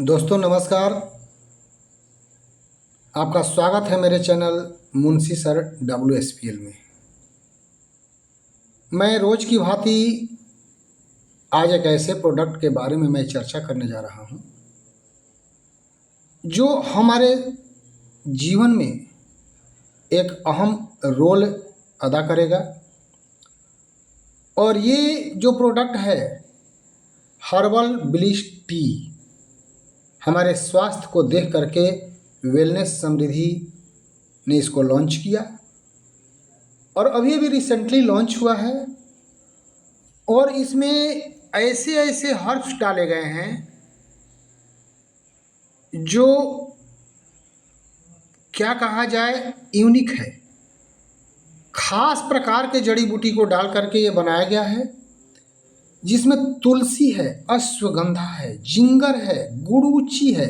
दोस्तों नमस्कार। आपका स्वागत है मेरे चैनल मुंशी सर WSPL में। मैं रोज़ की भांति आज एक ऐसे प्रोडक्ट के बारे में मैं चर्चा करने जा रहा हूं जो हमारे जीवन में एक अहम रोल अदा करेगा। और ये जो प्रोडक्ट है हर्बल ब्लिस टी, हमारे स्वास्थ्य को देख करके वेलनेस समृद्धि ने इसको लॉन्च किया और अभी अभी रिसेंटली लॉन्च हुआ है। और इसमें ऐसे ऐसे हर्ब्स डाले गए हैं जो क्या कहा जाए यूनिक है। खास प्रकार के जड़ी बूटी को डाल करके ये बनाया गया है, जिसमें तुलसी है, अश्वगंधा है, जिंगर है, गुड़ूची है,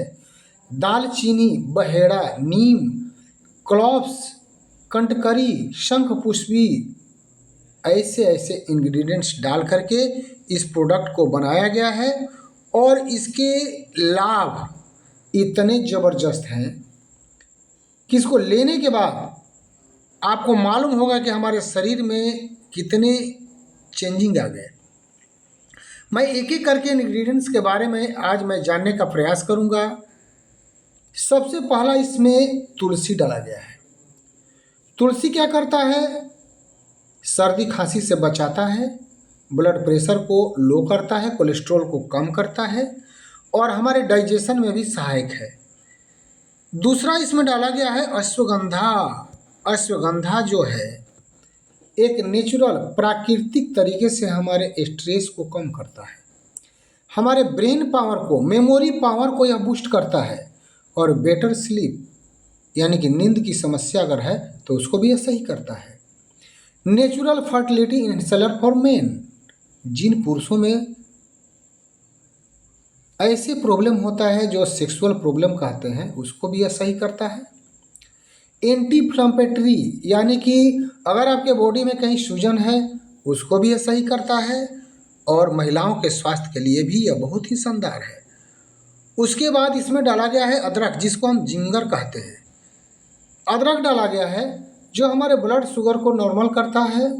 दालचीनी, बहेड़ा, नीम, क्लोव्स, कंटकरी, शंखपुष्पी, ऐसे ऐसे इंग्रेडिएंट्स डाल करके इस प्रोडक्ट को बनाया गया है। और इसके लाभ इतने ज़बरदस्त हैं कि इसको लेने के बाद आपको मालूम होगा कि हमारे शरीर में कितने चेंजिंग आ गए। मैं एक एक करके इंग्रेडिएंट्स के बारे में आज मैं जानने का प्रयास करूंगा। सबसे पहला इसमें तुलसी डाला गया है। तुलसी क्या करता है? सर्दी खांसी से बचाता है, ब्लड प्रेशर को लो करता है, कोलेस्ट्रॉल को कम करता है और हमारे डाइजेशन में भी सहायक है। दूसरा इसमें डाला गया है अश्वगंधा। अश्वगंधा जो है एक नेचुरल प्राकृतिक तरीके से हमारे स्ट्रेस को कम करता है, हमारे ब्रेन पावर को, मेमोरी पावर को यह बूस्ट करता है और बेटर स्लीप यानी कि नींद की समस्या अगर है तो उसको भी यह सही करता है। Natural fertility enhancer for men, जिन पुरुषों में ऐसे प्रॉब्लम होता है जो सेक्सुअल प्रॉब्लम कहते हैं उसको भी यह सही करता है। एंटी इन्फ्लेमेटरी यानी कि अगर आपके बॉडी में कहीं सूजन है उसको भी यह सही करता है और महिलाओं के स्वास्थ्य के लिए भी यह बहुत ही शानदार है। उसके बाद इसमें डाला गया है अदरक, जिसको हम जिंगर कहते हैं। अदरक डाला गया है जो हमारे ब्लड शुगर को नॉर्मल करता है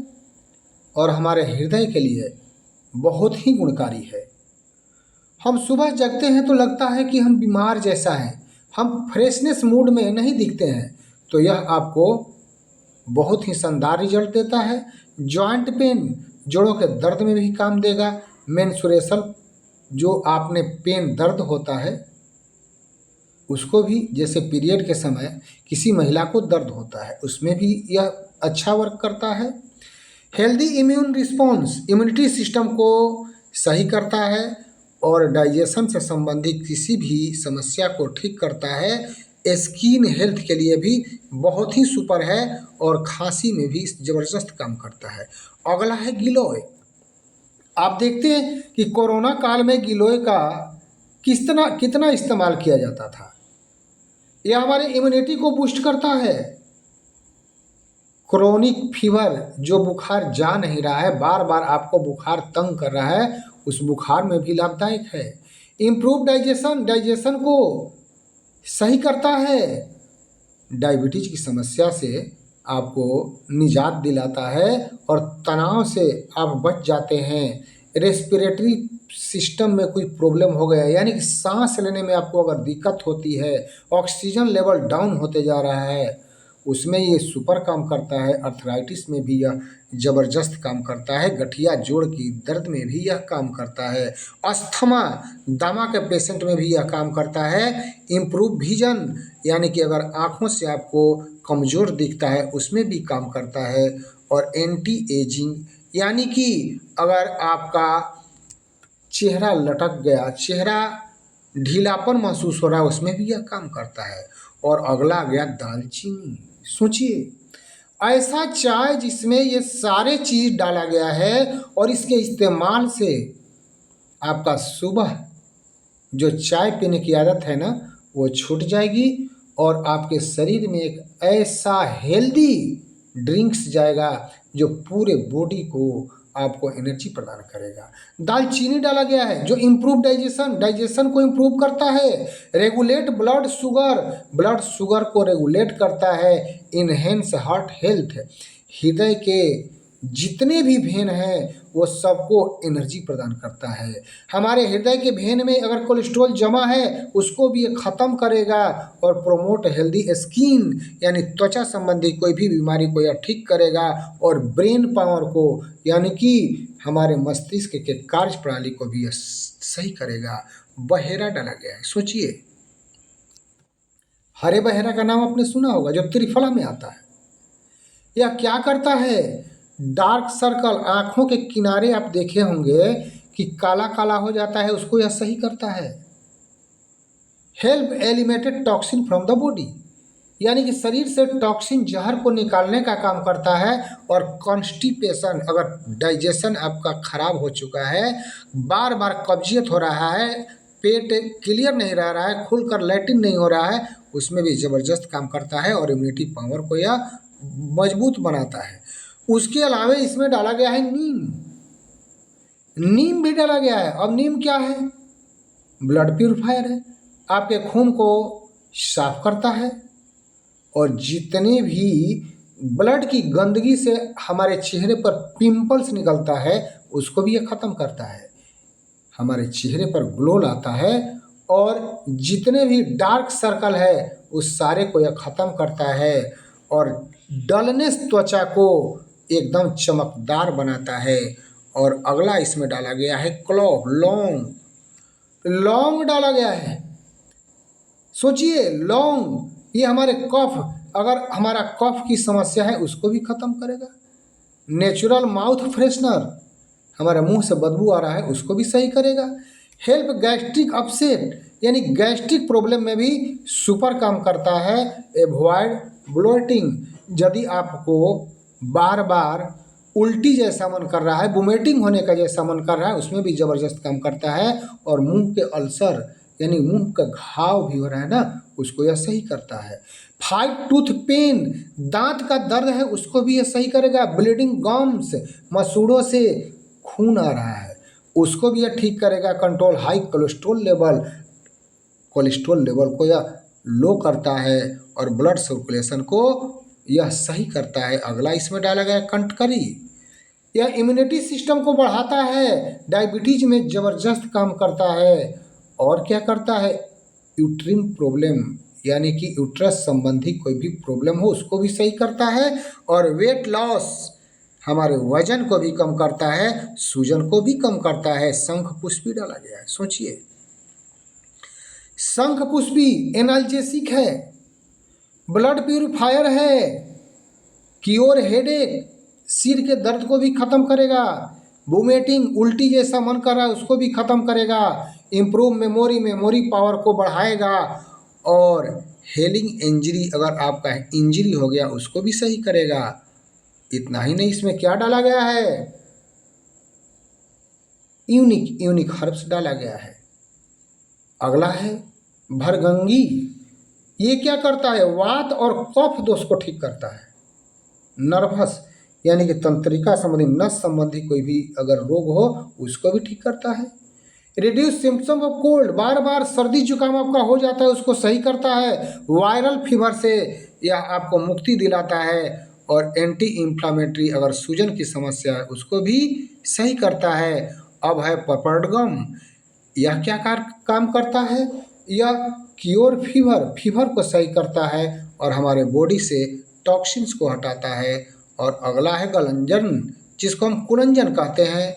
और हमारे हृदय के लिए बहुत ही गुणकारी है। हम सुबह जगते हैं तो लगता है कि हम बीमार जैसा हैं, हम फ्रेशनेस मूड में नहीं दिखते हैं, तो यह आपको बहुत ही शानदार रिजल्ट देता है। जॉइंट पेन, जोड़ों के दर्द में भी काम देगा। मेंस्ट्रुएशन, जो आपने पेन दर्द होता है उसको भी, जैसे पीरियड के समय किसी महिला को दर्द होता है उसमें भी यह अच्छा वर्क करता है। Healthy immune response, immunity system को सही करता है और डाइजेशन से संबंधित किसी भी समस्या को ठीक करता है। स्किन हेल्थ के लिए भी बहुत ही सुपर है और खांसी में भी ज़बरदस्त काम करता है। अगला है गिलोय। आप देखते हैं कि कोरोना काल में गिलोय का कितना इस्तेमाल किया जाता था। यह हमारे इम्यूनिटी को बूस्ट करता है। क्रोनिक फीवर, जो बुखार जा नहीं रहा है, बार बार आपको बुखार तंग कर रहा है, उस बुखार में भी लाभदायक है। इम्प्रूव डाइजेशन, डाइजेशन को सही करता है। डायबिटीज की समस्या से आपको निजात दिलाता है और तनाव से आप बच जाते हैं। रेस्पिरेटरी सिस्टम में कोई प्रॉब्लम हो गया यानी कि सांस लेने में आपको अगर दिक्कत होती है, ऑक्सीजन लेवल डाउन होते जा रहा है, उसमें ये सुपर काम करता है। अर्थराइटिस में भी यह ज़बरदस्त काम करता है। गठिया जोड़ की दर्द में भी यह काम करता है। अस्थमा, दमा के पेशेंट में भी यह काम करता है। इम्प्रूव विजन, यानी कि अगर आँखों से आपको कमज़ोर दिखता है उसमें भी काम करता है। और एंटी एजिंग, यानी कि अगर आपका चेहरा लटक गया, चेहरा ढीलापन महसूस हो रहा है, उसमें भी यह काम करता है। और अगला आ गया दालचीनी। सोचिए, ऐसा चाय जिसमें ये सारे चीज़ डाला गया है और इसके इस्तेमाल से आपका सुबह जो चाय पीने की आदत है ना वो छूट जाएगी और आपके शरीर में एक ऐसा हेल्दी ड्रिंक्स जाएगा जो पूरे बॉडी को आपको एनर्जी प्रदान करेगा। दालचीनी डाला गया है जो इम्प्रूव डाइजेशन को इम्प्रूव करता है, रेगुलेट ब्लड शुगर को रेगुलेट करता है, इनहेंस हार्ट हेल्थ, हृदय के जितने भी वेन हैं वो सबको एनर्जी प्रदान करता है। हमारे हृदय के वेन में अगर कोलेस्ट्रॉल जमा है उसको भी ये ख़त्म करेगा और प्रोमोट हेल्दी स्किन यानी त्वचा संबंधी कोई भी बीमारी को यह ठीक करेगा और ब्रेन पावर को यानी कि हमारे मस्तिष्क के कार्य प्रणाली को भी यह सही करेगा। बहेरा डाला गया है, सोचिए हरे बहेरा का नाम आपने सुना होगा जो त्रिफला में आता है। यह क्या करता है? डार्क सर्कल आँखों के किनारे आप देखे होंगे कि काला काला हो जाता है, उसको यह सही करता है। Help eliminated toxin from the body यानी कि शरीर से टॉक्सिन जहर को निकालने का काम करता है। और कॉन्स्टिपेशन अगर डाइजेशन आपका खराब हो चुका है, बार बार कब्जियत हो रहा है, पेट क्लियर नहीं रह रहा है, खुलकर लैट्रिन नहीं हो रहा है, उसमें भी ज़बरदस्त काम करता है और इम्यूनिटी पावर को यह मजबूत बनाता है। उसके अलावा इसमें डाला गया है नीम भी डाला गया है। अब नीम क्या है? ब्लड प्यूरिफायर है, आपके खून को साफ करता है और जितने भी ब्लड की गंदगी से हमारे चेहरे पर पिंपल्स निकलता है उसको भी ये ख़त्म करता है, हमारे चेहरे पर ग्लो लाता है और जितने भी डार्क सर्कल है उस सारे को यह ख़त्म करता है और डलनेस त्वचा को एकदम चमकदार बनाता है। और अगला इसमें डाला गया है क्लोव, लौंग डाला गया है। सोचिए लौंग ये हमारे कफ, अगर हमारा कफ की समस्या है उसको भी ख़त्म करेगा। नेचुरल माउथ फ्रेशनर, हमारे मुंह से बदबू आ रहा है उसको भी सही करेगा। हेल्प गैस्ट्रिक अपसेट यानी गैस्ट्रिक प्रॉब्लम में भी सुपर काम करता है। एवॉइड ब्लोटिंग, यदि आपको बार बार उल्टी जैसा मन कर रहा है, वोमिटिंग होने का जैसा मन कर रहा है, उसमें भी ज़बरदस्त काम करता है। और मुंह के अल्सर यानी मुंह का घाव भी हो रहा है ना, उसको यह सही करता है। फाइट टूथ पेन, दांत का दर्द है उसको भी यह सही करेगा। ब्लीडिंग गम्स, मसूड़ों से खून आ रहा है उसको भी यह ठीक करेगा। कंट्रोल हाई कोलेस्ट्रॉल लेवल को यह लो करता है और ब्लड सर्कुलेशन को यह सही करता है। अगला इसमें डाला गया कंटकरी, यह इम्यूनिटी सिस्टम को बढ़ाता है, डायबिटीज में ज़बरदस्त काम करता है। और क्या करता है? यूट्रिन प्रॉब्लम यानी कि यूट्रस संबंधी कोई भी प्रॉब्लम हो उसको भी सही करता है। और वेट लॉस, हमारे वजन को भी कम करता है, सूजन को भी कम करता है। शंख पुष्पी डाला गया है, सोचिए शंख पुष्पी एनाल्जेसिक है, ब्लड प्यूरिफायर है, क्योर हेडेक, सिर के दर्द को भी ख़त्म करेगा। वोमिटिंग, उल्टी जैसा मन कर रहा है उसको भी ख़त्म करेगा। इम्प्रूव मेमोरी पावर को बढ़ाएगा। और हेलिंग इंजरी, अगर आपका इंजरी हो गया उसको भी सही करेगा। इतना ही नहीं, इसमें क्या डाला गया है? यूनिक हर्ब्स डाला गया है। अगला है भरगंगी, ये क्या करता है? वात और कफ दोष को ठीक करता है। नर्वस यानी कि तंत्रिका संबंधी, नस संबंधी कोई भी अगर रोग हो उसको भी ठीक करता है। रिड्यूस सिम्पटम ऑफ कोल्ड, बार बार सर्दी जुकाम आपका हो जाता है उसको सही करता है। वायरल फीवर से यह आपको मुक्ति दिलाता है। और एंटी इन्फ्लामेटरी, अगर सूजन की समस्या है उसको भी सही करता है। अब है पपरडगम, यह क्या काम करता है? यह क्योर फीवर को सही करता है और हमारे बॉडी से टॉक्सिन्स को हटाता है। और अगला है गलंजन, जिसको हम कुरंजन कहते हैं,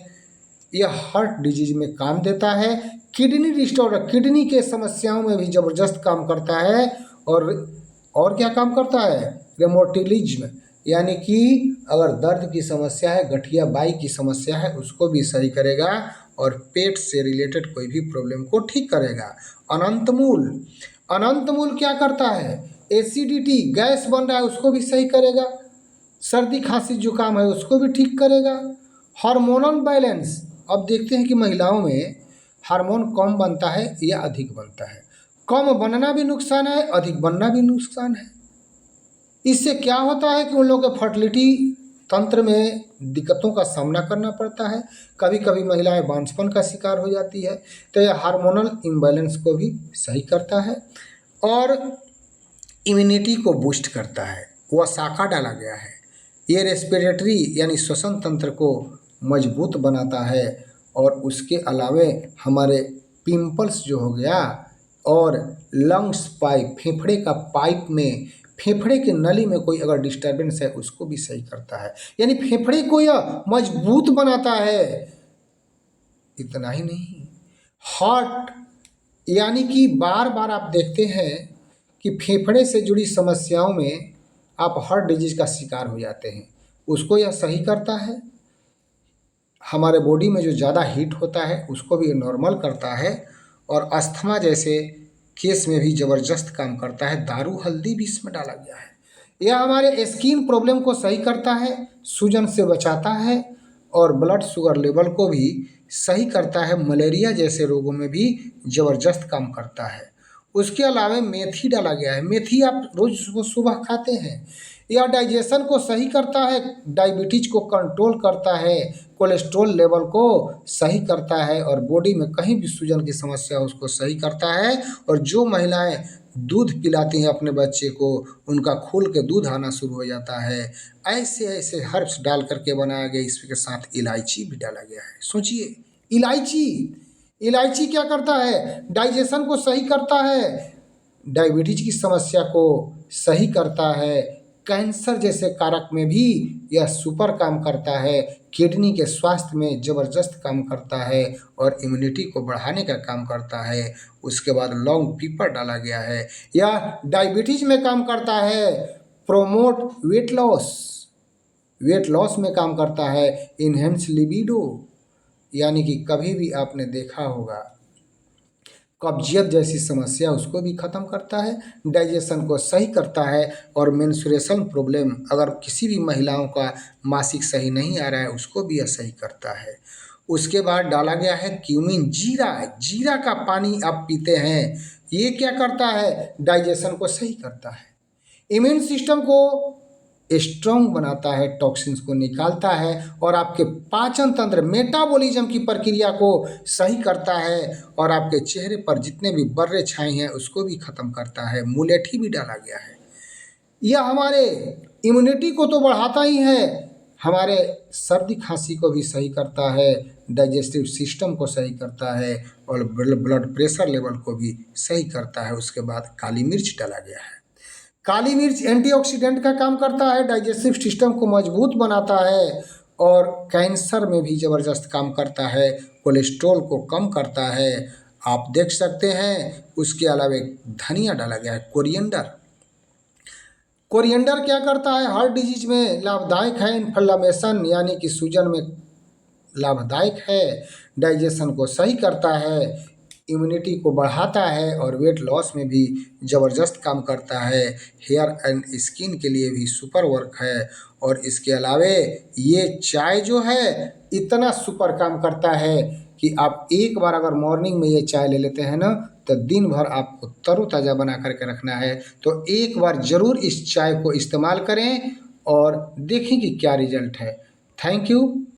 यह हार्ट डिजीज में काम देता है। किडनी रिस्टोर, किडनी के समस्याओं में भी ज़बरदस्त काम करता है। और क्या काम करता है? रेमोटिलिज्म यानी कि अगर दर्द की समस्या है, गठिया बाई की समस्या है उसको भी सही करेगा और पेट से रिलेटेड कोई भी प्रॉब्लम को ठीक करेगा। अनंतमूल क्या करता है? एसिडिटी, गैस बन रहा है उसको भी सही करेगा। सर्दी खांसी जुकाम है उसको भी ठीक करेगा। हार्मोनल बैलेंस, अब देखते हैं कि महिलाओं में हार्मोन कम बनता है या अधिक बनता है। कम बनना भी नुकसान है, अधिक बनना भी नुकसान है। इससे क्या होता है कि उन लोगों की फर्टिलिटी तंत्र में दिक्कतों का सामना करना पड़ता है। कभी कभी महिलाएं बांझपन का शिकार हो जाती है। तो यह हार्मोनल इम्बैलेंस को भी सही करता है और इम्यूनिटी को बूस्ट करता है। वह शाखा डाला गया है। ये रेस्पिरेटरी यानी श्वसन तंत्र को मजबूत बनाता है और उसके अलावे हमारे पिंपल्स जो हो गया और लंग्स पाइप, फेफड़े का पाइप में फेफड़े के नली में कोई अगर डिस्टर्बेंस है उसको भी सही करता है, यानी फेफड़े को यह मजबूत बनाता है। इतना ही नहीं, हार्ट यानी कि बार बार आप देखते हैं कि फेफड़े से जुड़ी समस्याओं में आप हार्ट डिजीज का शिकार हो जाते हैं, उसको यह सही करता है। हमारे बॉडी में जो ज़्यादा हीट होता है उसको भी नॉर्मल करता है और अस्थमा जैसे केस में भी ज़बरदस्त काम करता है। दारू हल्दी भी इसमें डाला गया है। यह हमारे स्किन प्रॉब्लम को सही करता है, सूजन से बचाता है और ब्लड शुगर लेवल को भी सही करता है। मलेरिया जैसे रोगों में भी ज़बरदस्त काम करता है। उसके अलावा मेथी डाला गया है। मेथी आप रोज़ सुबह खाते हैं। यह डाइजेशन को सही करता है, डायबिटीज को कंट्रोल करता है, कोलेस्ट्रॉल लेवल को सही करता है और बॉडी में कहीं भी सूजन की समस्या हो उसको सही करता है। और जो महिलाएं दूध पिलाती हैं अपने बच्चे को, उनका खुल के दूध आना शुरू हो जाता है। ऐसे ऐसे हर्ब्स डाल करके बनाया गया। इसके साथ इलायची भी डाला गया है। सोचिए, इलायची इलायची क्या करता है? डाइजेशन को सही करता है, डायबिटीज की समस्या को सही करता है, कैंसर जैसे कारक में भी यह सुपर काम करता है, किडनी के स्वास्थ्य में ज़बरदस्त काम करता है और इम्यूनिटी को बढ़ाने का काम करता है। उसके बाद लौंग पीपर डाला गया है। यह डायबिटीज में काम करता है, प्रोमोट वेट लॉस में काम करता है, इनहेंस लिबिडो, यानी कि कभी भी आपने देखा होगा कब्जियत जैसी समस्या उसको भी ख़त्म करता है, डाइजेशन को सही करता है और मेंस्ट्रुएशन प्रॉब्लम अगर किसी भी महिलाओं का मासिक सही नहीं आ रहा है उसको भी यह सही करता है। उसके बाद डाला गया है क्यूमिन, जीरा का पानी आप पीते हैं, ये क्या करता है? डाइजेशन को सही करता है, इम्यून सिस्टम को स्ट्रॉन्ग बनाता है, टॉक्सिन्स को निकालता है और आपके पाचन तंत्र मेटाबॉलिज्म की प्रक्रिया को सही करता है और आपके चेहरे पर जितने भी बर्रे छाए हैं उसको भी ख़त्म करता है। मुलेठी भी डाला गया है। यह हमारे इम्यूनिटी को तो बढ़ाता ही है, हमारे सर्दी खांसी को भी सही करता है, डाइजेस्टिव सिस्टम को सही करता है और ब्लड प्रेशर लेवल को भी सही करता है। उसके बाद काली मिर्च डाला गया है। काली मिर्च एंटीऑक्सीडेंट का काम करता है, डाइजेस्टिव सिस्टम को मजबूत बनाता है और कैंसर में भी ज़बरदस्त काम करता है, कोलेस्ट्रॉल को कम करता है। आप देख सकते हैं। उसके अलावा धनिया डाला गया है, कोरिएंडर क्या करता है? हार्ट डिजीज में लाभदायक है, इन्फ्लेमेशन यानी कि सूजन में लाभदायक है, डाइजेशन को सही करता है, इम्यूनिटी को बढ़ाता है और वेट लॉस में भी ज़बरदस्त काम करता है। हेयर एंड स्किन के लिए भी सुपर वर्क है और इसके अलावे ये चाय जो है इतना सुपर काम करता है कि आप एक बार अगर मॉर्निंग में ये चाय ले लेते हैं ना तो दिन भर आपको तरोताज़ा बना करके रखना है। तो एक बार ज़रूर इस चाय को इस्तेमाल करें और देखें कि क्या रिजल्ट है। Thank you.